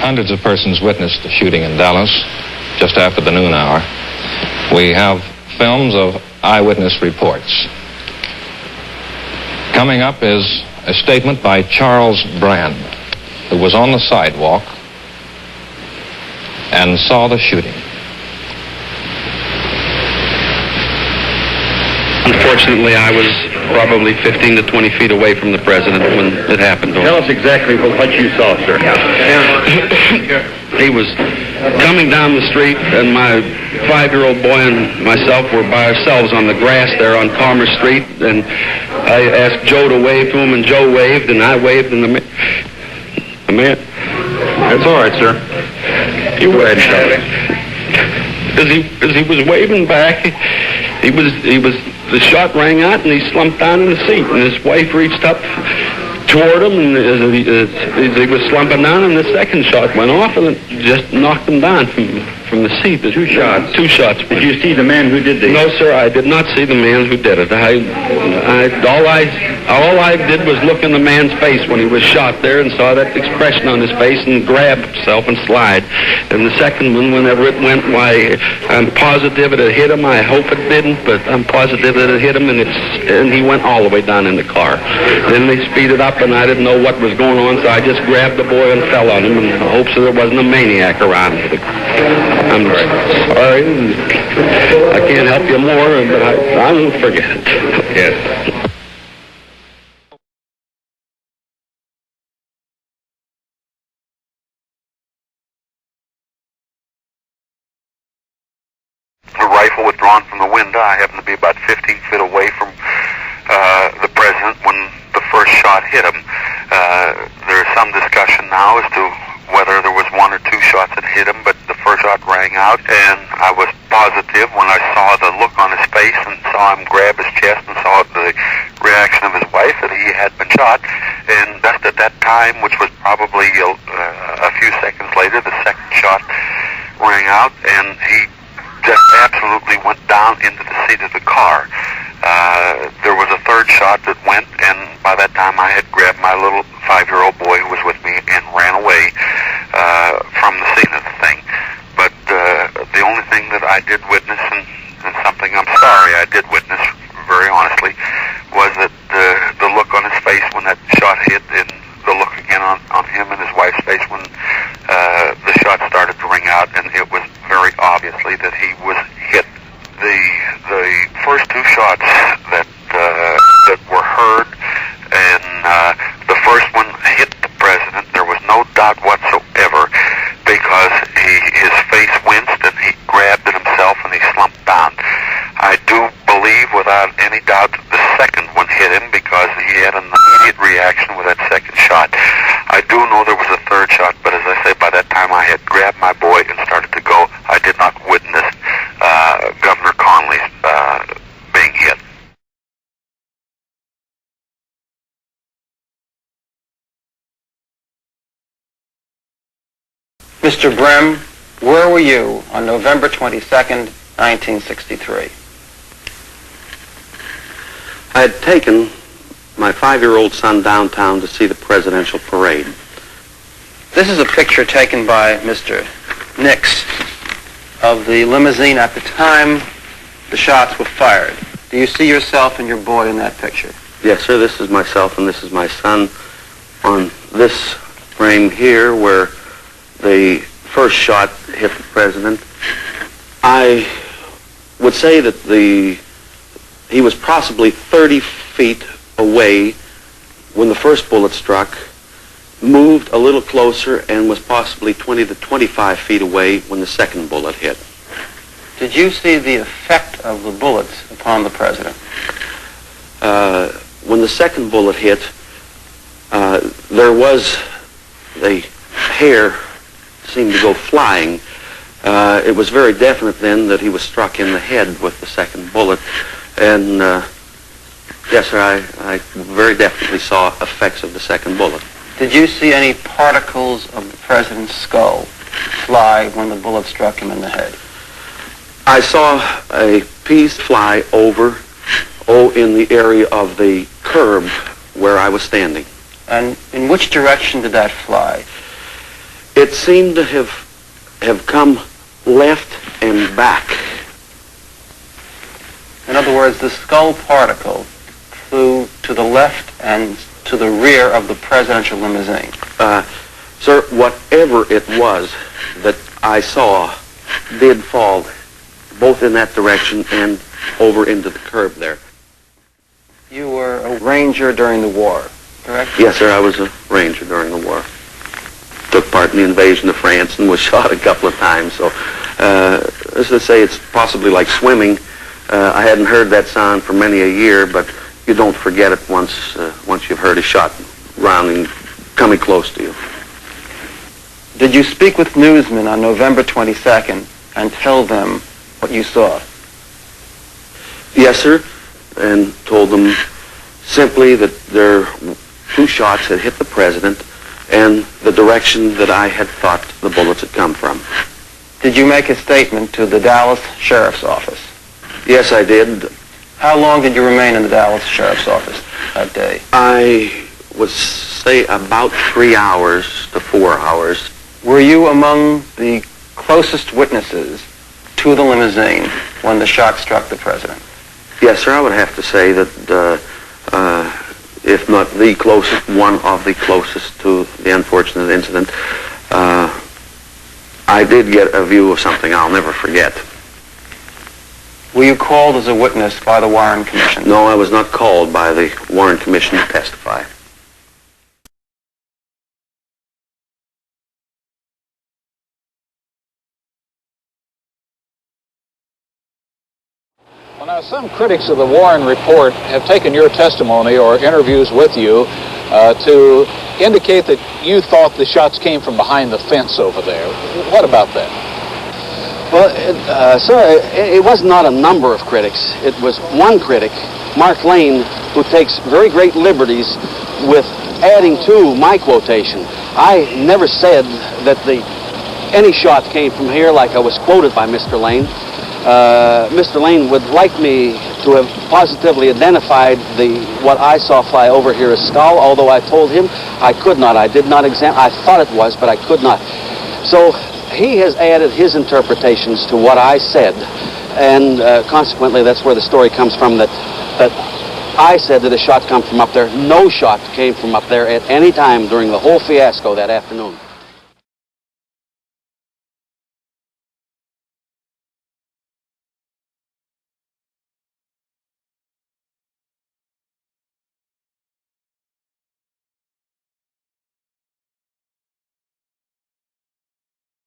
hundreds of persons witnessed the shooting in Dallas just after the noon hour. We have films of eyewitness reports. Coming up is a statement by Charles Brehm, who was on the sidewalk and saw the shooting. Unfortunately, I was probably 15 to 20 feet away from the president when it happened. Tell us exactly what you saw, sir. He was coming down the street, and my 5-year-old boy and myself were by ourselves on the grass there on Commerce Street, and I asked Joe to wave to him, and Joe waved, and I waved, and the man... That's all right, sir. You go ahead, Charlie. As he was waving back, the shot rang out, and he slumped down in the seat, and his wife reached up toward him, and as he was slumping down, and the second shot went off, and it just knocked him down from the seat. Two shots? Two shots. Did you see the man who did this? No, sir, I did not see the man who did it. All I did was look in the man's face when he was shot there and saw that expression on his face and grab himself and slide. And the second one, whenever it went, why, I'm positive it had hit him. I hope it didn't, but I'm positive that it hit him, and he went all the way down in the car. Then they speeded up, and I didn't know what was going on, so I just grabbed the boy and fell on him in the hopes that there wasn't a maniac around. I'm sorry. I can't help you more, but I won't forget it. Yes. A rifle withdrawn from the window. I happened to be about 15 feet away from the president when the first shot hit him. There's some discussion now as to whether there was one or two shots that hit him, but the first shot rang out, and I was positive when I saw the look on his face and saw him grab his chest and saw the reaction of his wife that he had been shot. And just at that time, which was probably a few seconds later, the second shot rang out, and he just absolutely went down into the seat of the car. There was a third shot that went, and by that time I had grabbed my little 5-year-old boy who was with me and ran away from the scene of the thing. But the only thing that I did witness, and something I'm sorry I did witness, very honestly, was that the look on his face when that shot hit, and the look again on him and his wife's face when the shot started to ring out, and it was very obviously that he was hit. The first two shots that were heard, and the first one hit the president, there was no doubt whatsoever, because his face winced and he grabbed it himself and he slumped down. I do believe without any doubt that the second one hit him because he had an immediate reaction with that second shot. I do know there was a third shot, but as I say, by that time I had grabbed my boy and started to go. I did not witness Governor Conley's being hit. Mr. Brehm, where were you on November 22nd, 1963? I had taken my 5-year-old son downtown to see the presidential parade. This is a picture taken by Mr. Nix of the limousine at the time the shots were fired. Do you see yourself and your boy in that picture? Yes, sir, this is myself and this is my son. On this frame here where the first shot hit the president, I would say that he was possibly 30 feet away when the first bullet struck, moved a little closer, and was possibly 20 to 25 feet away when the second bullet hit. Did you see the effect of the bullets upon the president? When the second bullet hit, there was the hair seemed to go flying. It was very definite then that he was struck in the head with the second bullet. And yes, sir, I very definitely saw effects of the second bullet. Did you see any particles of the president's skull fly when the bullet struck him in the head? I saw a piece fly over, in the area of the curb where I was standing. And in which direction did that fly? It seemed to have come left and back. In other words, the skull particle flew to the left and to the rear of the presidential limousine. Sir, whatever it was that I saw did fall both in that direction and over into the curb there. You were a ranger during the war, correct? Yes, sir, I was a ranger during the war. Took part in the invasion of France and was shot a couple of times. So, as I say, it's possibly like swimming. I hadn't heard that sound for many a year, but you don't forget it once you've heard a shot rounding, coming close to you. Did you speak with newsmen on November 22nd and tell them what you saw? Yes, sir, and told them simply that their 2 shots had hit the president and the direction that I had thought the bullets had come from. Did you make a statement to the Dallas Sheriff's Office? Yes, I did. How long did you remain in the Dallas Sheriff's Office that day? I would say about 3 hours to 4 hours. Were you among the closest witnesses to the limousine when the shot struck the president? Yes, sir, I would have to say that, if not the closest, one of the closest to the unfortunate incident. I did get a view of something I'll never forget. Were you called as a witness by the Warren Commission? No, I was not called by the Warren Commission to testify. Well, now, some critics of the Warren Report have taken your testimony or interviews with you to indicate that you thought the shots came from behind the fence over there. What about that? Well, sir, it was not a number of critics. It was one critic, Mark Lane, who takes very great liberties with adding to my quotation. I never said that any shot came from here like I was quoted by Mr. Lane. Mr. Lane would like me to have positively identified what I saw fly over here as skull, although I told him I could not. I did not examine. I thought it was, but I could not. So he has added his interpretations to what I said, and consequently that's where the story comes from, that I said that a shot come from up there. No shot came from up there at any time during the whole fiasco that afternoon.